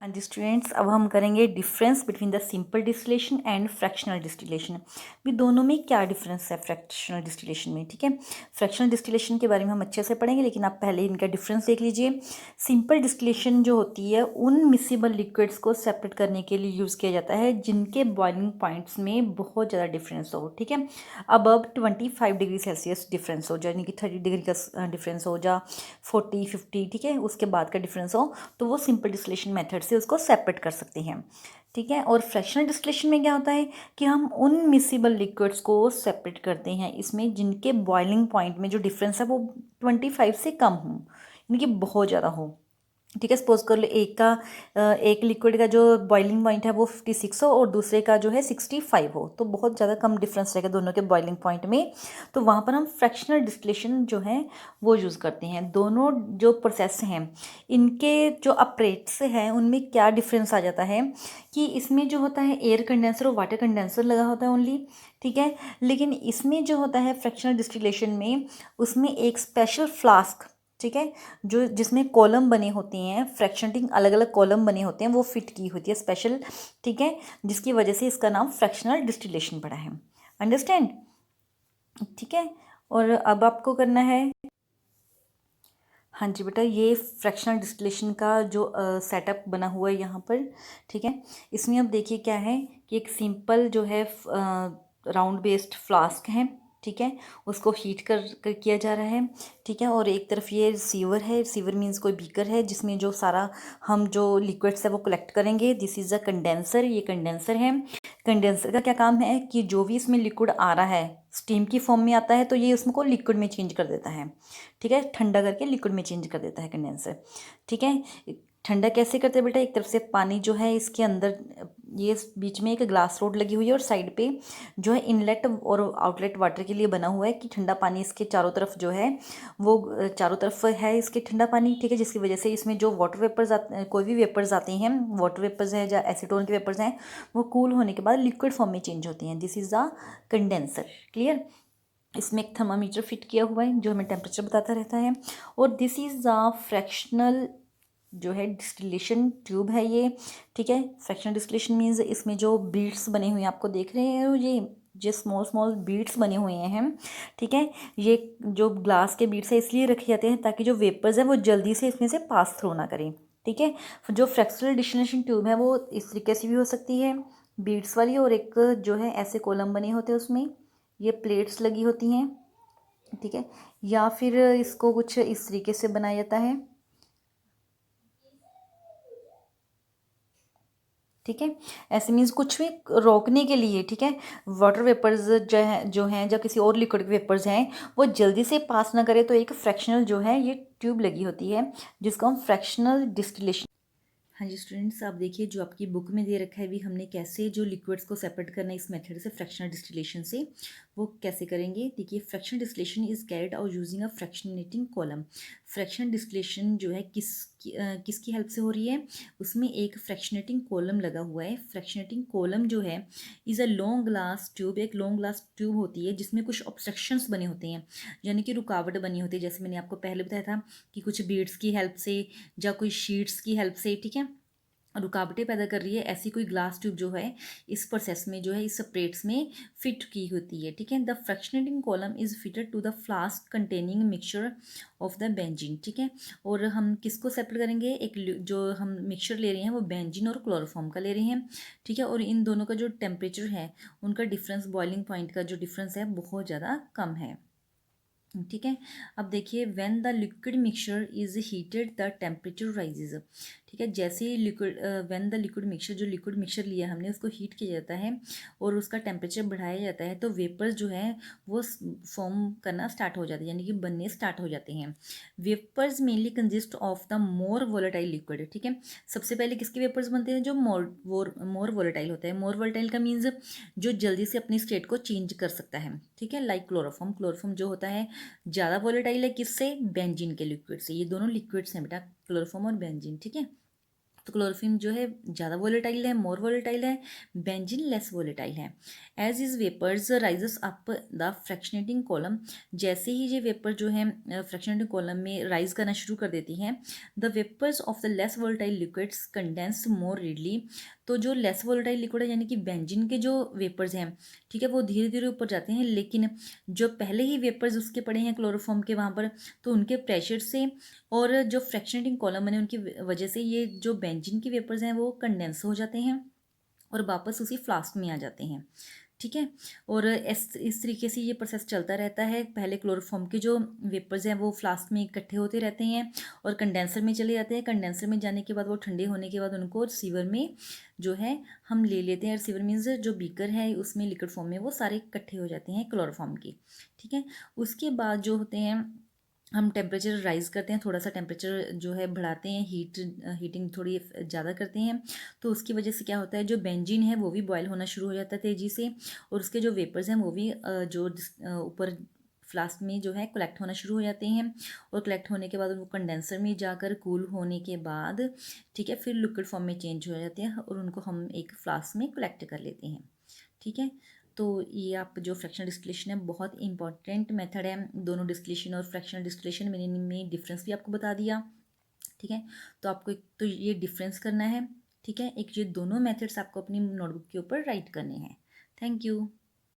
हाँ जी स्टूडेंट्स, अब हम करेंगे difference between the simple distillation and fractional distillation. भी दोनों में क्या डिफरेंस है फ्रैक्शनल डिस्टिलेशन में। ठीक है, फ्रैक्शनल डिस्टिलेशन के बारे में हम अच्छे से पढ़ेंगे, लेकिन आप पहले इनका डिफरेंस देख लीजिए। सिंपल डिस्टिलेशन जो होती है उन मिसिबल लिक्विड्स को सेपरेट करने के लिए यूज़ किया जाता है जिनके बॉइलिंग पॉइंट्स में बहुत ज़्यादा डिफरेंस हो। ठीक है, अबव 25 डिग्री सेल्सियस डिफरेंस हो, यानी कि 30 डिग्री का डिफरेंस हो, या 40-50, ठीक है, उसके बाद का डिफरेंस हो, तो वो सिंपल डिस्टिलेशन मेथड से उसको सेपरेट कर सकते हैं। ठीक है, और फ्रैक्शनल डिस्टिलेशन में क्या होता है कि हम उन मिसिबल लिक्विड्स को सेपरेट करते हैं इसमें जिनके बॉइलिंग पॉइंट में जो डिफरेंस है वो 25 से कम हो, यानी कि बहुत ज़्यादा हो। ठीक है, सपोज कर लो एक लिक्विड का जो बॉइलिंग पॉइंट है वो 56 हो और दूसरे का जो है 65 हो, तो बहुत ज़्यादा कम डिफरेंस रहेगा दोनों के बॉइलिंग पॉइंट में। तो वहाँ पर हम फ्रैक्शनल डिस्टिलेशन जो है वो यूज़ करते हैं। दोनों जो प्रोसेस हैं इनके जो अपरेट्स हैं उनमें क्या डिफरेंस आ जाता है कि इसमें जो होता है एयर कंडेंसर और वाटर कंडेंसर लगा होता है ओनली। ठीक है, लेकिन इसमें जो होता है फ्रैक्शनल डिस्टिलेशन में उसमें एक स्पेशल फ्लास्क, ठीक है, जो जिसमें कॉलम बने होते हैं, फ्रैक्शनिंग अलग अलग कॉलम बने होते हैं, वो फिट की होती है स्पेशल। ठीक है, जिसकी वजह से इसका नाम फ्रैक्शनल डिस्टिलेशन पड़ा है। अंडरस्टैंड? ठीक है, और अब आपको करना है, हाँ जी बेटा, ये फ्रैक्शनल डिस्टिलेशन का जो सेटअप बना हुआ है यहाँ पर। ठीक है, इसमें अब देखिए क्या है कि एक सिंपल जो है राउंड बेस्ड फ्लास्क है। ठीक है, उसको हीट कर किया जा रहा है। ठीक है, और एक तरफ ये सीवर है, सीवर मीन्स कोई बीकर है जिसमें जो सारा हम जो लिक्विड्स है वो कलेक्ट करेंगे। दिस इज़ अ कंडेंसर, ये कंडेंसर है। कंडेंसर का क्या काम है कि जो भी इसमें लिक्विड आ रहा है स्टीम की फॉर्म में आता है तो ये उसमें को लिक्विड में चेंज कर देता है। ठीक है, ठंडा करके लिक्विड में चेंज कर देता है कंडेंसर। ठीक है, ठंडा कैसे करते हैं बेटा, एक तरफ से पानी जो है इसके अंदर, ये बीच में एक ग्लास रोड लगी हुई है और साइड पे जो है इनलेट और आउटलेट वाटर के लिए बना हुआ है कि ठंडा पानी इसके चारों तरफ जो है वो चारों तरफ है इसके ठंडा पानी। ठीक है, जिसकी वजह से इसमें जो वाटर वेपर्स आते, कोई भी वेपर्स आते हैं, वाटर वेपर्स हैं या एसीटोन के वेपर्स हैं, वो कूल होने के बाद लिक्विड फॉर्म में चेंज होती हैं। This is the condenser. Clear? इसमें एक थर्मामीटर फिट किया हुआ है जो हमें टेम्परेचर बताता रहता है। और दिस इज़ द फ्रैक्शनल जो है डिस्टिलेशन ट्यूब है ये। ठीक है, फ्रैक्शनल डिस्टिलेशन मीन्स इसमें जो बीड्स बने हुए हैं आपको देख रहे हैं, ये स्मॉल स्मॉल बीड्स बने हुए हैं। ठीक है, ये जो ग्लास के बीड्स है इसलिए रखे जाते हैं ताकि जो वेपर्स हैं वो जल्दी से इसमें से पास थ्रू ना करें। ठीक है, जो फ्रैक्शनल डिस्टिलेशन ट्यूब है वो इस तरीके से भी हो सकती है, बीड्स वाली, और एक जो है ऐसे कॉलम बने होते हैं उसमें ये प्लेट्स लगी होती हैं। ठीक है, या फिर इसको कुछ इस तरीके से बनाया जाता है। ठीक है, ऐसे मीन्स कुछ भी रोकने के लिए। ठीक है, वाटर वेपर्स जो हैं जो किसी और लिक्विड के वेपर्स हैं वो जल्दी से पास ना करे, तो एक फ्रैक्शनल जो है ये ट्यूब लगी होती है जिसको हम फ्रैक्शनल डिस्टिलेशन। हाँ जी स्टूडेंट्स, आप देखिए जो आपकी बुक में दे रखा है भी हमने कैसे जो लिक्विड्स को सेपरेट करना है इस मेथड से, फ्रैक्शनल डिस्टिलेशन से, वो कैसे करेंगे। देखिए, fractional distillation is carried out using a fractionating column. Fractional distillation जो है किसकी हेल्प से हो रही है, उसमें एक फ्रैक्शनेटिंग कॉलम लगा हुआ है। फ्रैक्शनेटिंग कॉलम जो है is a long glass tube, एक लॉन्ग ग्लास ट्यूब होती है जिसमें कुछ ऑब्स्ट्रक्शंस बने होते हैं, यानी कि रुकावट बनी होती है, जैसे मैंने आपको पहले बताया था कि कुछ बीड्स की हेल्प से या कोई शीट्स की हेल्प से, ठीक है, रुकावटें पैदा कर रही है। ऐसी कोई ग्लास ट्यूब जो है इस प्रोसेस में जो है इस स्प्रेट्स में फिट की होती है। ठीक है, the fractionating column is fitted to the flask containing mixture of the benzene. ठीक है, और हम किसको सेपरेट करेंगे, जो हम मिक्सचर ले रहे हैं वो बेंजीन और क्लोरोफॉर्म का ले रहे हैं। ठीक है, और इन दोनों का जो टेम्परेचर है उनका डिफरेंस, बॉइलिंग पॉइंट का जो डिफरेंस है बहुत ज़्यादा कम है। ठीक है, अब देखिए, when the liquid mixture is heated the temperature rises. ठीक है, जैसे ही liquid when the liquid mixture, जो लिक्विड मिक्सचर लिया हमने उसको हीट किया जाता है और उसका टेम्परेचर बढ़ाया जाता है, तो वेपर्स जो है वो फॉर्म करना स्टार्ट हो जाते हैं, यानी कि बनने स्टार्ट हो जाते हैं। Vapours mainly consist of the more volatile liquid. ठीक है, सबसे पहले किसके वेपर्स बनते हैं, जो मोर वोलेटाइल होता है। मोर वोलेटाइल का मीन्स जो जल्दी से अपनी स्टेट को चेंज कर सकता है। ठीक है, लाइक क्लोरोफॉर्म। क्लोरोफॉर्म जो होता है ज़्यादा वॉलेटाइल है किससे, बेंजीन के लिक्विड से। ये दोनों लिक्विड्स हैं बेटा, क्लोरोफॉर्म और बेंजीन। ठीक है, तो क्लोरोफॉर्म जो है ज़्यादा वोलेटाइल है, मोर वोलेटाइल है, बेंजीन लेस वोलेटाइल है। As is vapours rises up the fractionating column, जैसे ही ये वेपर जो है फ्रैक्शनेटिंग कॉलम में राइज करना शुरू कर देती हैं, the vapours of the less volatile liquids condense more readily. तो जो लेस वोलेटाइल लिक्विड है यानी कि बेंजीन के जो वेपर्स हैं, ठीक है, वो धीरे धीरे ऊपर जाते हैं, लेकिन जो पहले ही वेपर्स उसके पड़े हैं क्लोरोफॉर्म के वहाँ पर, तो उनके प्रेशर से और जो फ्रैक्शनेटिंग कॉलम बने उनकी वजह से ये जो बेंजीन के वेपर्स हैं वो कंडेंस हो जाते हैं और वापस उसी फ्लास्क में आ जाते हैं, ठीक है। और इस तरीके से ये प्रोसेस चलता रहता है। पहले क्लोरोफॉर्म के जो वेपर्स हैं वो फ्लास्क में इकट्ठे होते रहते हैं और कंडेंसर में चले जाते हैं। कंडेंसर में जाने के बाद वो ठंडे होने के बाद उनको रिसीवर में जो है हम ले लेते हैं। रिसीवर मीन्स जो बीकर है उसमें लिक्विड फॉर्म में वो सारे इकट्ठे हो जाते हैं क्लोरोफॉर्म के, ठीक है। उसके बाद जो होते हैं हम टेम्परेचर राइज़ करते हैं, थोड़ा सा टेम्परेचर जो है बढ़ाते हैं, हीटिंग थोड़ी ज़्यादा करते हैं। तो उसकी वजह से क्या होता है, जो बेंजीन है वो भी बॉयल होना शुरू हो जाता है तेज़ी से, और उसके जो वेपर्स हैं वो भी जो ऊपर फ्लास्क में जो है कलेक्ट होना शुरू हो जाते हैं। और कलेक्ट होने के बाद वो कंडेंसर में जाकर कूल होने के बाद, ठीक है, फिर लिक्विड फॉर्म में चेंज हो जाते हैं और उनको हम एक फ्लास्क में कलेक्ट कर लेते हैं, ठीक है। तो ये आप जो फ्रैक्शनल डिस्टिलेशन है बहुत इंपॉर्टेंट मेथड है। दोनों डिस्टिलेशन और फ्रैक्शनल डिस्टिलेशन मैंने में डिफरेंस भी आपको बता दिया, ठीक है। तो आपको एक तो ये डिफरेंस करना है, ठीक है, एक ये दोनों मेथड्स आपको अपनी नोटबुक के ऊपर राइट करने हैं। Thank you.